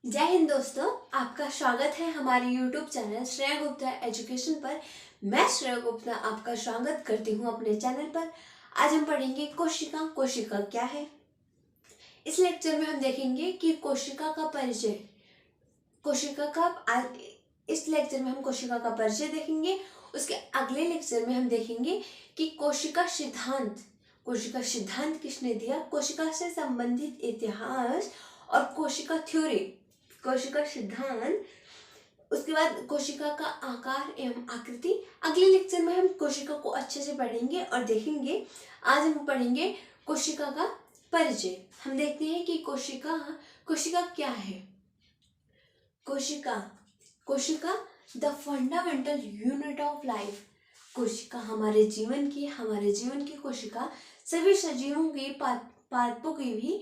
जय हिंद दोस्तों, आपका स्वागत है हमारे YouTube channel Shreya Gupta education पर। मैं श्रेया गुप्ता आपका स्वागत करती हूँ अपने चैनल पर। आज हम पढ़ेंगे कोशिका। कोशिका क्या है? इस लेक्चर में हम देखेंगे कि कोशिका का परिचय। इस लेक्चर में हम कोशिका का परिचय देखेंगे। उसके अगले लेक्चर में हम देखेंगे कि कोशिका सिद्धांत। कोशिका सिद्धांत किसने दिया, कोशिका से संबंधित इतिहास और कोशिका थ्योरी, कोशिका सिद्धांत। उसके बाद कोशिका का आकार एवं आकृति। अगले लेक्चर में हम कोशिका को अच्छे से पढ़ेंगे और देखेंगे। आज हम पढ़ेंगे कोशिका का परिचय। हम देखते हैं कि कोशिका क्या है। कोशिका the fundamental unit of life. कोशिका हमारे जीवन की कोशिका सभी सजीवों की पादपों की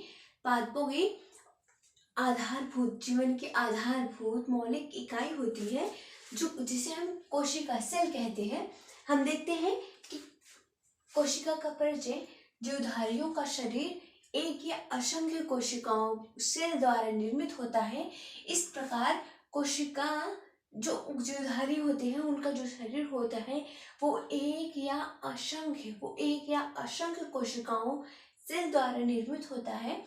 आधारभूत जीवन की आधारभूत मौलिक इकाई होती है, जिसे हम कोशिका सेल कहते हैं। हम देखते हैं कि कोशिका का परिचय। जीवधारियों का शरीर एक या असंख्य कोशिकाओं सेल द्वारा निर्मित होता है। इस प्रकार कोशिका जो जीवधारी होते हैं उनका जो शरीर होता है वो एक या असंख्य कोशिकाओं सेल द्वारा निर्मित होता है।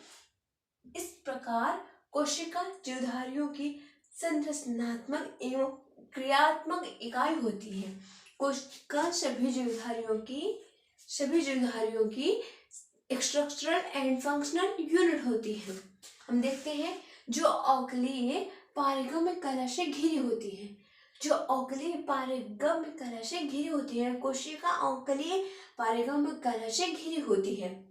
इस प्रकार कोशिका जीवधारियों की संरचनात्मक एवं क्रियात्मक इकाई होती है। कोशिका सभी जीवधारियों की स्ट्रक्चरल एंड फंक्शनल यूनिट होती है। हम देखते हैं जो औकलीय पारिगम्य कला से घिरी होती है। कोशिका औकलीय पारिगम्य कला से घिरी होती है।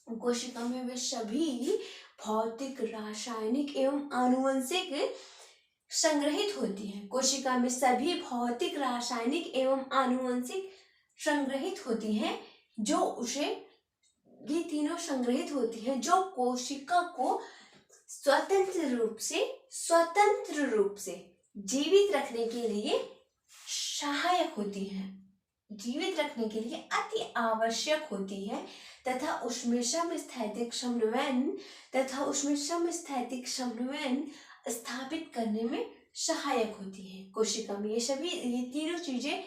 कोशिका में वे सभी भौतिक, रासायनिक एवं आनुवंशिक संग्रहित होती हैं। कोशिका में सभी भौतिक, रासायनिक एवं आनुवंशिक संग्रहित होती हैं, ये तीनों संग्रहित होती हैं जो कोशिका को स्वतंत्र रूप से जीवित रखने के लिए सहायक होती हैं, जीवित रखने के लिए अति आवश्यक होती है तथा उसमें समस्थैतिक समन्वयन स्थापित करने में सहायक होती है। कोशिका में ये तीनों चीजें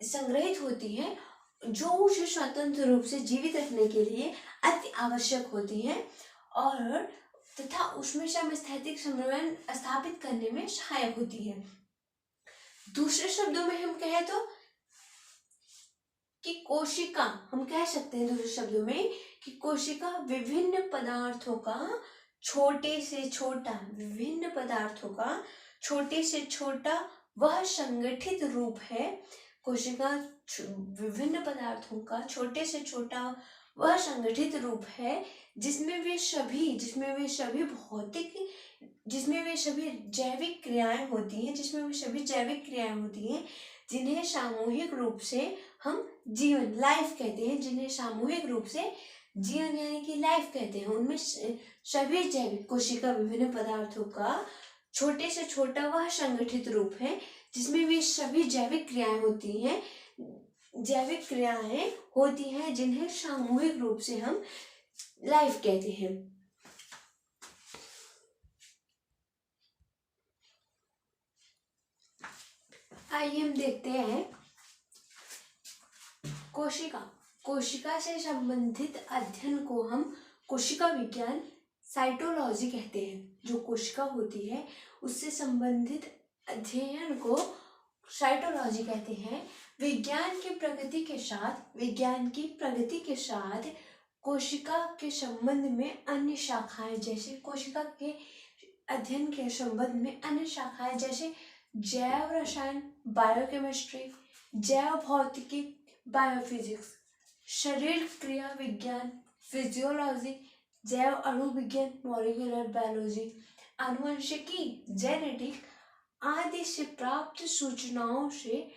संग्रहित होती हैं जो उसे स्वतंत्र रूप से जीवित रखने के लिए अति आवश्यक होती हैं और तथा उसमें समस्थैतिक समन्वयन स्थापित करने में सहायक होती है। दूसरे शब्दों में हम कहें तो कि कोशिका, हम कह सकते हैं दूसरे शब्दों में कि कोशिका विभिन्न पदार्थों का छोटे से छोटा वह संगठित रूप है। कोशिका विभिन्न पदार्थों का छोटे से छोटा वह संगठित रूप है जिसमें वे सभी जैविक क्रियाएं होती हैं, जिन्हें सामूहिक रूप से हम लाइफ कहते हैं, यानी कि लाइफ कहते हैं। उनमें सभी जैविक कोशिका विभिन्न पदार्थों का छोटे से छोटा वह संगठित रूप है जिसमें वे सभी जैविक क्रियाएं होती हैं जिन्हें सामूहिक रूप से हम लाइफ कहते हैं। आइए हम देखते हैं कोशिका से संबंधित अध्ययन को हम कोशिका विज्ञान, साइटोलॉजी कहते हैं। जो कोशिका होती है उससे संबंधित अध्ययन को साइटोलॉजी कहते हैं। विज्ञान की प्रगति के साथ कोशिका के संबंध में अन्य शाखाएं जैसे कोशिका के अध्ययन के संबंध में अन्य शाखाएं जैसे जैव रसायन, बायोकेमिस्ट्री, जैव भौतिकी, बायोफिजिक्स, शरीर क्रिया विज्ञान, फिजियोलॉजी, जैव अणु विज्ञान, मॉलिक्यूलर बायोलॉजी, आनुवंशिकी, जेनेटिक आदि से प्राप्त सूचनाओं से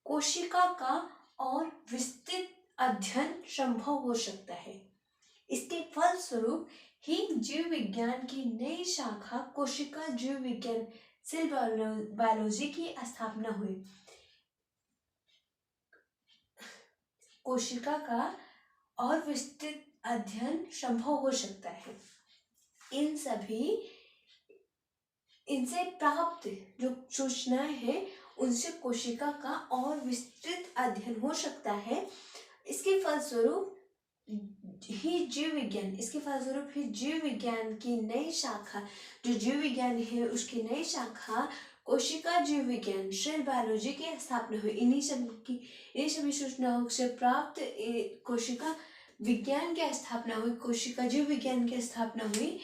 कोशिका का और विस्तृत अध्ययन संभव हो सकता है। इसके फलस्वरूप ही जीव विज्ञान की नई शाखा कोशिका जीव विज्ञान, सेल बायोलॉजी की स्थापना हुई। कोशिका का और विस्तृत अध्ययन संभव हो सकता है। इन सभी इनसे प्राप्त जो सूचनाएं हैं उनसे कोशिका का और विस्तृत अध्ययन हो सकता है। इसके फलस्वरूप इसके फलस्वरूप ही जीव विज्ञान की नई शाखा, जो जीव विज्ञान है उसकी नई शाखा कोशिका जीव विज्ञान, सेल बायोलॉजी की स्थापना हुई। इन्हीं सभी सूचनाओं से प्राप्त कोशिका विज्ञान की स्थापना हुई, कोशिका जीव विज्ञान की स्थापना हुई।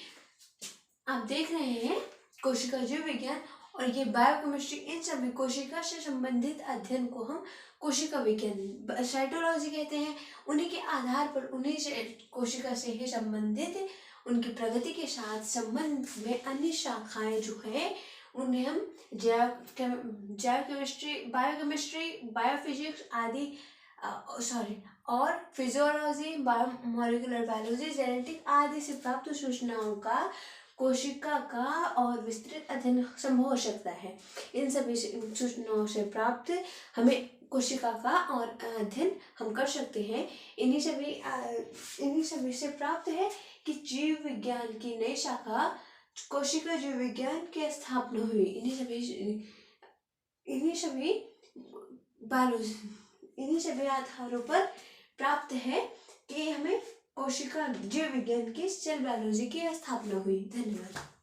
आप देख रहे हैं कोशिका जीव विज्ञान और ये बायोकेमिस्ट्री, इन सभी कोशिका से संबंधित अध्ययन को हम कोशिका विज्ञान, साइटोलॉजी कहते हैं। उन्हीं के आधार पर, उन्हीं से कोशिका से ही संबंधित उनकी प्रगति के साथ संबंध में अन्य शाखाएं जो है उन्हें हम जैव केमिस्ट्री, बायोकेमिस्ट्री, बायोफिजिक्स आदि और फिजियोलॉजी, बायोमोलिकुलर बायोलॉजी, जेनेटिक आदि से प्राप्त सूचनाओं का कोशिका का और विस्तृत अध्ययन संभव हो सकता है। इन सभी सूचनाओं से प्राप्त हमें कोशिका का और अध्ययन हम कर सकते हैं। इन्हीं सभी से प्राप्त है कि जीव विज्ञान की नई शाखा कोशिका जीव विज्ञान की स्थापना हुई। इन्हीं सभी आधारों पर प्राप्त है कि हमें कोशिका जीव विज्ञान की सेल बायोलॉजी की स्थापना हुई। धन्यवाद।